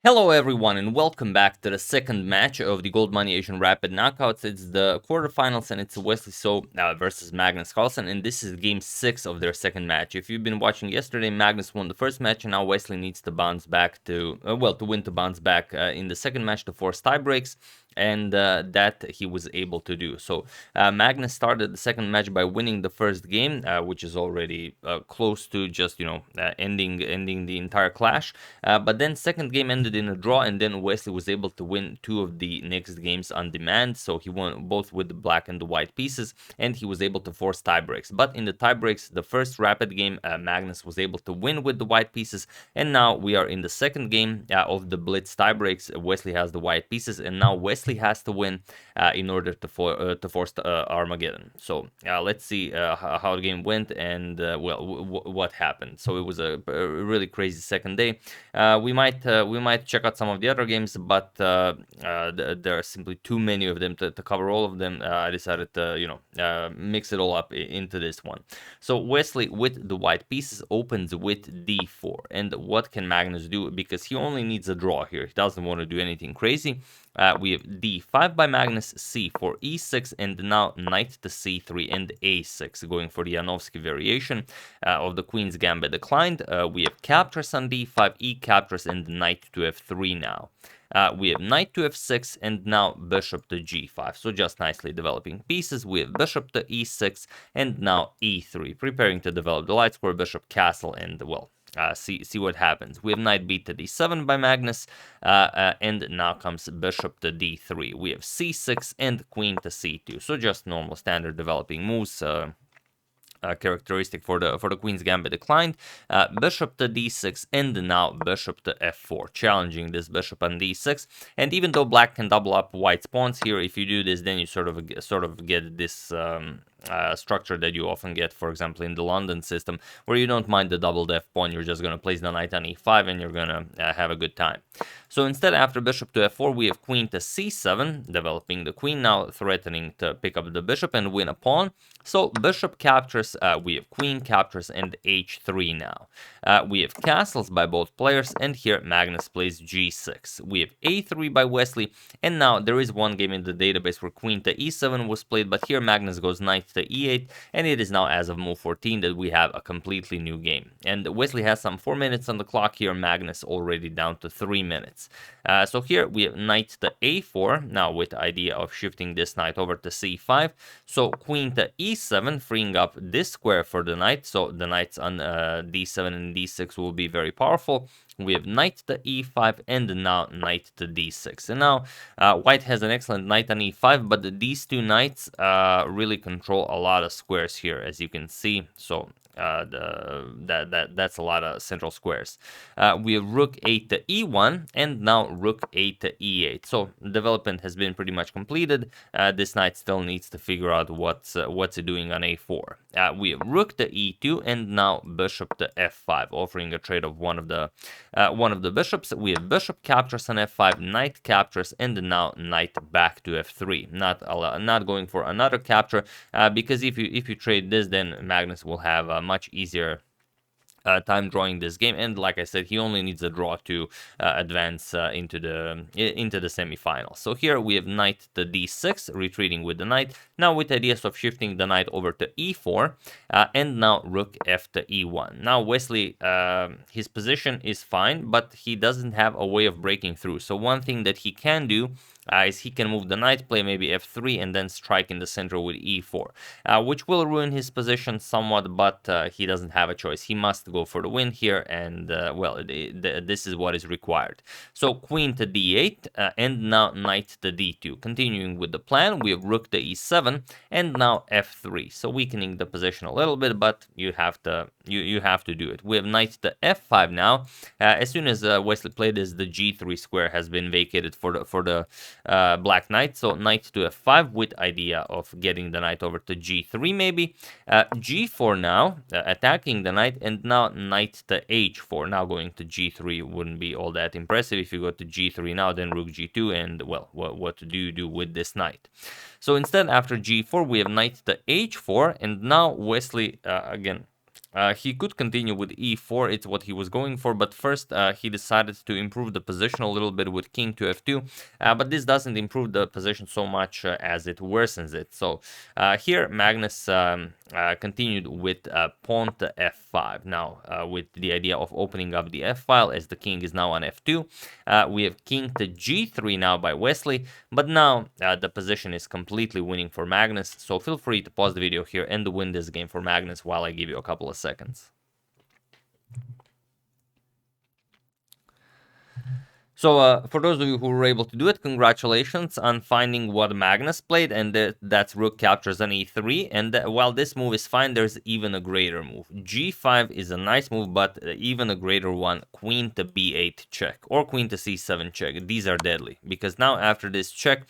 Hello everyone and welcome back to the second match of the Goldmoney Asian Rapid Knockouts. It's the quarterfinals and it's Wesley versus Magnus Carlsen, and this is game 6 of their second match. If you've been watching yesterday, Magnus won the first match and now Wesley needs to bounce back to bounce back in the second match to force tie breaks, and that he was able to do. So Magnus started the second match by winning the first game, which is already close to just ending the entire clash. But then second game ended in a draw, and then Wesley was able to win 2 of the next games on demand. So he won both with the black and the white pieces, and he was able to force tie breaks. But in the tie breaks, the first rapid game, Magnus was able to win with the white pieces, and now we are in the second game of the blitz tie breaks. Wesley has the white pieces, and now Wesley has to win in order to force Armageddon. So let's see how the game went and what happened. So it was a really crazy second day. We might check out some of the other games, but there are simply too many of them to cover all of them. I decided to mix it all up into this one. So Wesley with the white pieces opens with d4, and what can Magnus do? Because he only needs a draw here. He doesn't want to do anything crazy. We have d5 by Magnus, c4, e6, and now knight to c3 and a6, going for the Janowski variation of the Queen's Gambit declined. We have captures on d5, e captures, and knight to f3 now. We have knight to f6 and now bishop to g5, so just nicely developing pieces. We have bishop to e6 and now e3, preparing to develop the light square, bishop, castle, and see what happens. We have knight b to d7 by Magnus, and now comes bishop to d3. We have c6 and queen to c2, so just normal standard developing moves. Characteristic for the Queen's Gambit declined. Bishop to d6 and now bishop to f4, challenging this bishop on d6. And even though black can double up white's pawns here, if you do this, then you sort of get this structure that you often get, for example, in the London system, where you don't mind the doubled f pawn. You're just going to place the knight on e5 and you're going to have a good time. So instead, after bishop to f4, we have queen to c7, developing the queen, now threatening to pick up the bishop and win a pawn. So bishop captures, we have queen captures, and h3 now. We have castles by both players, and here Magnus plays g6. We have a3 by Wesley, and now there is one game in the database where queen to e7 was played, but here Magnus goes knight to e8, and it is now as of move 14 that we have a completely new game. And Wesley has some 4 minutes on the clock here, Magnus already down to 3 minutes. So here we have knight to a4, now with the idea of shifting this knight over to c5. So queen to e7, freeing up this square for the knight, so the knights on d7 and d6 will be very powerful. We have knight to e5 and now knight to d6. And now white has an excellent knight on e5, but these two knights really control a lot of squares here, as you can see. So that's a lot of central squares. We have rook 8 to e1 and now rook 8 to e8. So development has been pretty much completed. This knight still needs to figure out what's it doing on a4. We have rook to e2 and now bishop to f5, offering a trade of one of the bishops. We have bishop captures on f5, knight captures, and now knight back to f3. Not going for another capture, because if you trade this, then Magnus will have a much easier time drawing this game, and like I said, he only needs a draw to advance into the semifinals. So here we have knight to d6, retreating with the knight, now with ideas of shifting the knight over to e4, and now rook f to e1. Now Wesley, his position is fine, but he doesn't have a way of breaking through. So one thing that he can do is he can move the knight, play maybe f3, and then strike in the center with e4, which will ruin his position somewhat, but he doesn't have a choice. He must go for the win here, and this is what is required. So queen to d8, and now knight to d2. Continuing with the plan, we have rook to e7, and now f3. So weakening the position a little bit, but you have to do it. We have knight to f5 now. As soon as Wesley played this, the g3 square has been vacated for the black knight. So knight to f5 with idea of getting the knight over to g3 maybe. G4 now, attacking the knight, and now knight to h4. Now going to g3 wouldn't be all that impressive. If you go to g3 now, then rook g2, and well, what do you do with this knight? So instead, after g4, we have knight to h4, and now Wesley again He could continue with e4, it's what he was going for, but first he decided to improve the position a little bit with king to f2, but this doesn't improve the position so much as it worsens it. So here Magnus continued with pawn to f5, now with the idea of opening up the f file as the king is now on f2. We have king to g3 now by Wesley, but now the position is completely winning for Magnus, so feel free to pause the video here and win this game for Magnus while I give you a couple of seconds. So for those of you who were able to do it, congratulations on finding what Magnus played, and that's rook captures on e3. And while this move is fine, there's even a greater move. g5 is a nice move, but even a greater one, queen to b8 check or queen to c7 check. These are deadly because now after this check,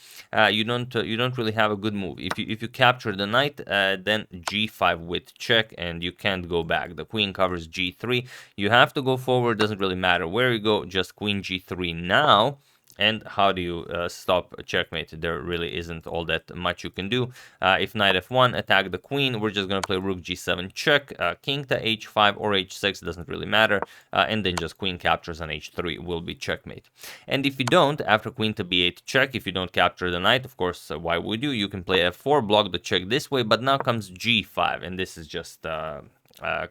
you don't really have a good move. If you capture the knight, then g5 with check, and you can't go back. The queen covers g3. You have to go forward. Doesn't really matter where you go. Just queen g3 now. And how do you stop a checkmate? There really isn't all that much you can do. If knight f1, attack the queen, we're just going to play rook g7 check, king to h5 or h6, doesn't really matter, and then just queen captures on h3 will be checkmate. And if you don't, after queen to b8 check, if you don't capture the knight, of course, why would you? You can play f4, block the check this way, but now comes g5, and this is just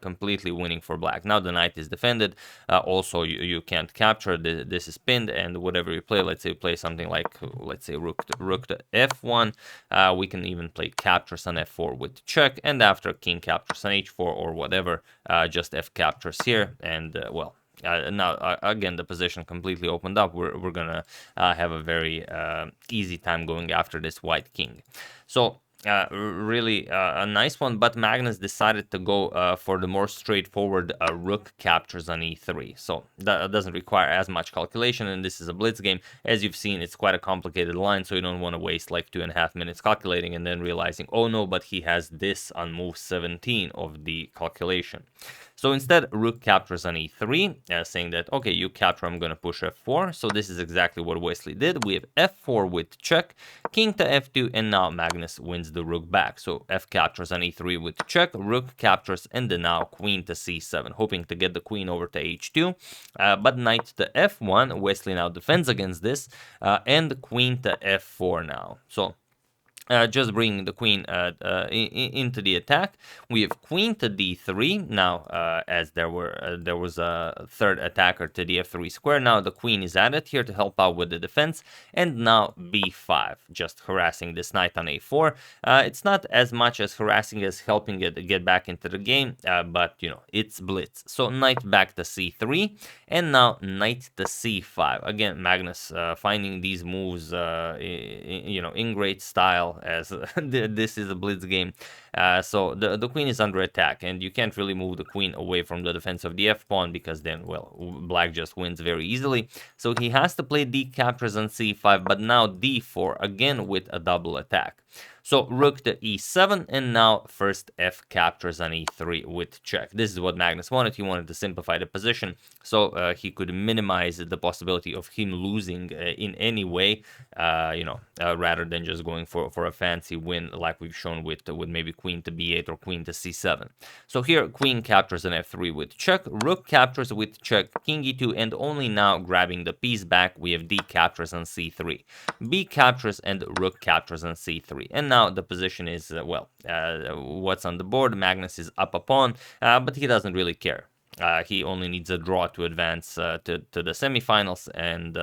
completely winning for black. Now the knight is defended. Also, you can't capture. This is pinned, and whatever you play, let's say you play something like, let's say rook to f1. We can even play captures on f4 with check, and after king captures on h4 or whatever, just f captures here, and well. Now again, the position completely opened up. We're gonna have a very easy time going after this white king. So really a nice one, but Magnus decided to go for the more straightforward rook captures on e3. So that doesn't require as much calculation, and this is a blitz game. As you've seen, it's quite a complicated line, so you don't want to waste like 2.5 minutes calculating and then realizing, oh no, but he has this on move 17 of the calculation. So instead, rook captures on e3, saying that, okay, you capture, I'm going to push f4. So this is exactly what Wesley did. We have f4 with check, king to f2, and now Magnus wins the rook back. So f captures on e3 with check, rook captures, and then now queen to c7, hoping to get the queen over to h2. But knight to f1, Wesley now defends against this, and queen to f4 now. So just bringing the queen into the attack. We have queen to d3 now, as there was a third attacker to the f3 square. Now the queen is added here to help out with the defense, and now b5, just harassing this knight on a4. It's not as much as harassing as helping it get back into the game, but you know, it's blitz. So knight back to c3, and now knight to c5. Again, Magnus finding these moves, you know, in great style, as this is a blitz game. So the queen is under attack, and you can't really move the queen away from the defense of the f-pawn, because then, well, black just wins very easily. So he has to play d captures on c5, but now d4, again with a double attack. So rook to e7, and now first f captures on e3 with check. This is what Magnus wanted. He wanted to simplify the position, so he could minimize the possibility of him losing in any way, you know, rather than just going for a fancy win like we've shown with maybe queen to b8 or queen to c7. So here, queen captures on f3 with check, rook captures with check, king e2, and only now grabbing the piece back, we have d captures on c3, b captures, and rook captures on c3. And now the position is, well, what's on the board. Magnus is up a pawn, but he doesn't really care. He only needs a draw to advance to the semifinals, and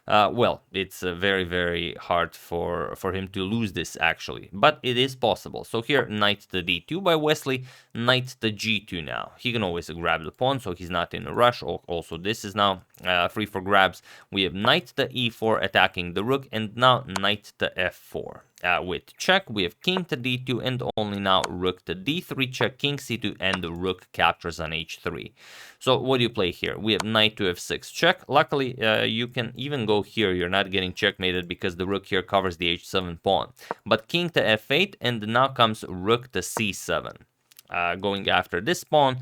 well, it's very, very hard for him to lose this, actually, but it is possible. So here, knight to d2 by Wesley, knight to g2 now. He can always grab the pawn, so he's not in a rush. Also, this is now free for grabs. We have knight to e4 attacking the rook, and now knight to f4. With check, we have king to d2, and only now rook to d3 check, king c2, and the rook captures on h3. So what do you play here? We have knight to f6 check. Luckily, you can even go here. You're not getting checkmated because the rook here covers the h7 pawn. But king to f8, and now comes rook to c7. Going after this pawn,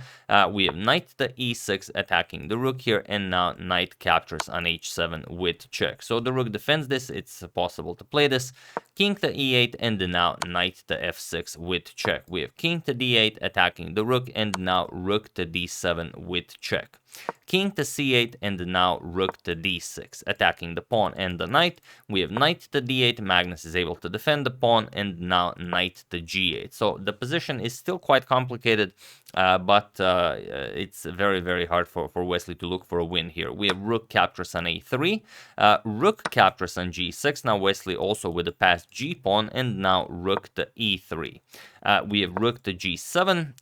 we have knight to e6 attacking the rook here, and now knight captures on h7 with check. So the rook defends this. It's possible to play this. king to e8, and now knight to f6 with check. We have king to d8 attacking the rook, and now rook to d7 with check. King to c8, and now rook to d6, attacking the pawn and the knight. We have knight to d8, Magnus is able to defend the pawn, and now knight to g8. So the position is still quite complicated, but it's very, very hard for Wesley to look for a win here. We have rook captures on a3, rook captures on g6, now Wesley also with the passed g-pawn, and now rook to e3. We have rook to g7,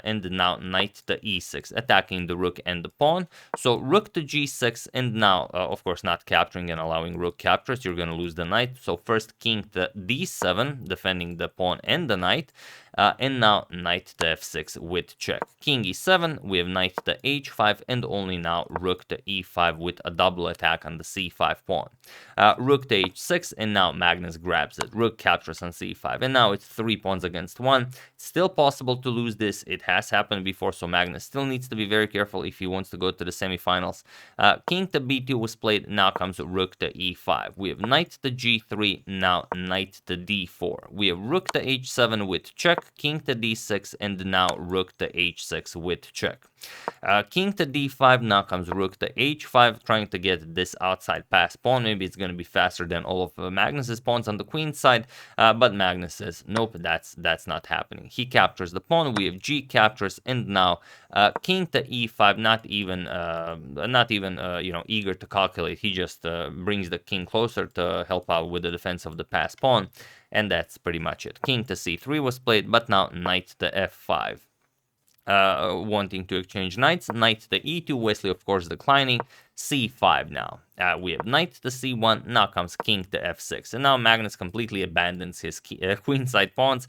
and now knight to e6, attacking the rook and the pawn. So rook to g6, and now, of course, not capturing and allowing rook captures, you're going to lose the knight. So first king to d7, defending the pawn and the knight, and now knight to f6 with check. King e7, we have knight to h5, and only now rook to e5 with a double attack on the c5 pawn. Rook to h6, and now Magnus grabs it. Rook captures on c5, and now it's 3 pawns against 1. It's still possible to lose this. It has happened before, so Magnus still needs to be very careful if he wants to go to the semifinals. King to b2 was played, now comes rook to e5. We have knight to g3, now knight to d4. We have rook to h7 with check, king to d6, and now rook to h6 with check. King to d5, now comes rook to h5, trying to get this outside pass pawn. Maybe it's going to be faster than all of Magnus's pawns on the queen side, but Magnus says, nope, that's not happening. He captures the pawn, we have g captures, and now king to e5, not even eager to calculate. He just brings the king closer to help out with the defense of the pass pawn, and that's pretty much it. King to c3 was played, but now knight to f5. Wanting to exchange knights, knight to e2, Wesley of course declining, c5 now. We have knight to c1, now comes king to f6, and now Magnus completely abandons his queenside pawns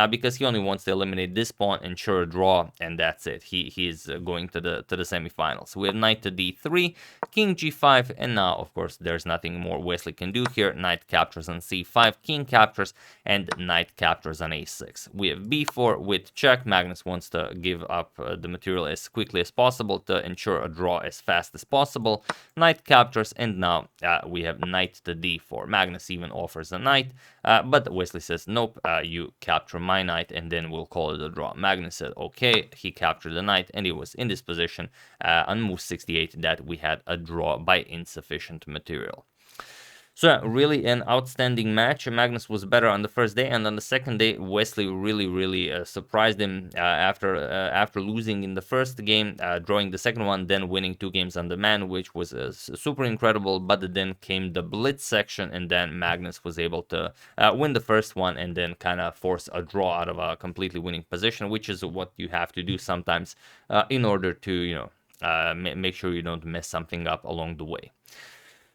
because he only wants to eliminate this pawn, ensure a draw, and that's it. He is going to the semifinals. We have knight to d3, king g5, and now of course there's nothing more Wesley can do here. Knight captures on c5, king captures, and knight captures on a6. We have b4 with check. Magnus wants to give up the material as quickly as possible to ensure a draw as fast as possible. Knight captures, and now we have knight to d4. Magnus even offers a knight, but Wesley says, nope, you capture my knight, and then we'll call it a draw. Magnus said, okay, he captured the knight, and it was in this position on move 68 that we had a draw by insufficient material. So really an outstanding match. Magnus was better on the first day, and on the second day, Wesley really surprised him after losing in the first game, drawing the second one, then winning 2 games on demand, which was super incredible. But then came the blitz section, and then Magnus was able to win the first one and then kind of force a draw out of a completely winning position, which is what you have to do sometimes in order to make sure you don't mess something up along the way.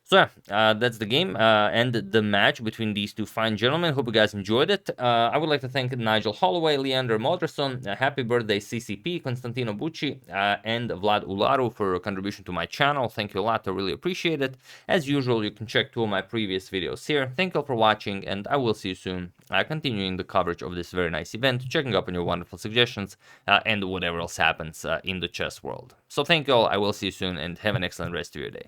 So yeah, that's the game and the match between these two fine gentlemen. Hope you guys enjoyed it. I would like to thank Nigel Holloway, Leander Moderson, happy birthday CCP, Constantino Bucci, and Vlad Ularu for a contribution to my channel. Thank you a lot, I really appreciate it. As usual, you can check 2 of my previous videos here. Thank you all for watching, and I will see you soon, continuing the coverage of this very nice event, checking up on your wonderful suggestions, and whatever else happens in the chess world. So thank you all, I will see you soon, and have an excellent rest of your day.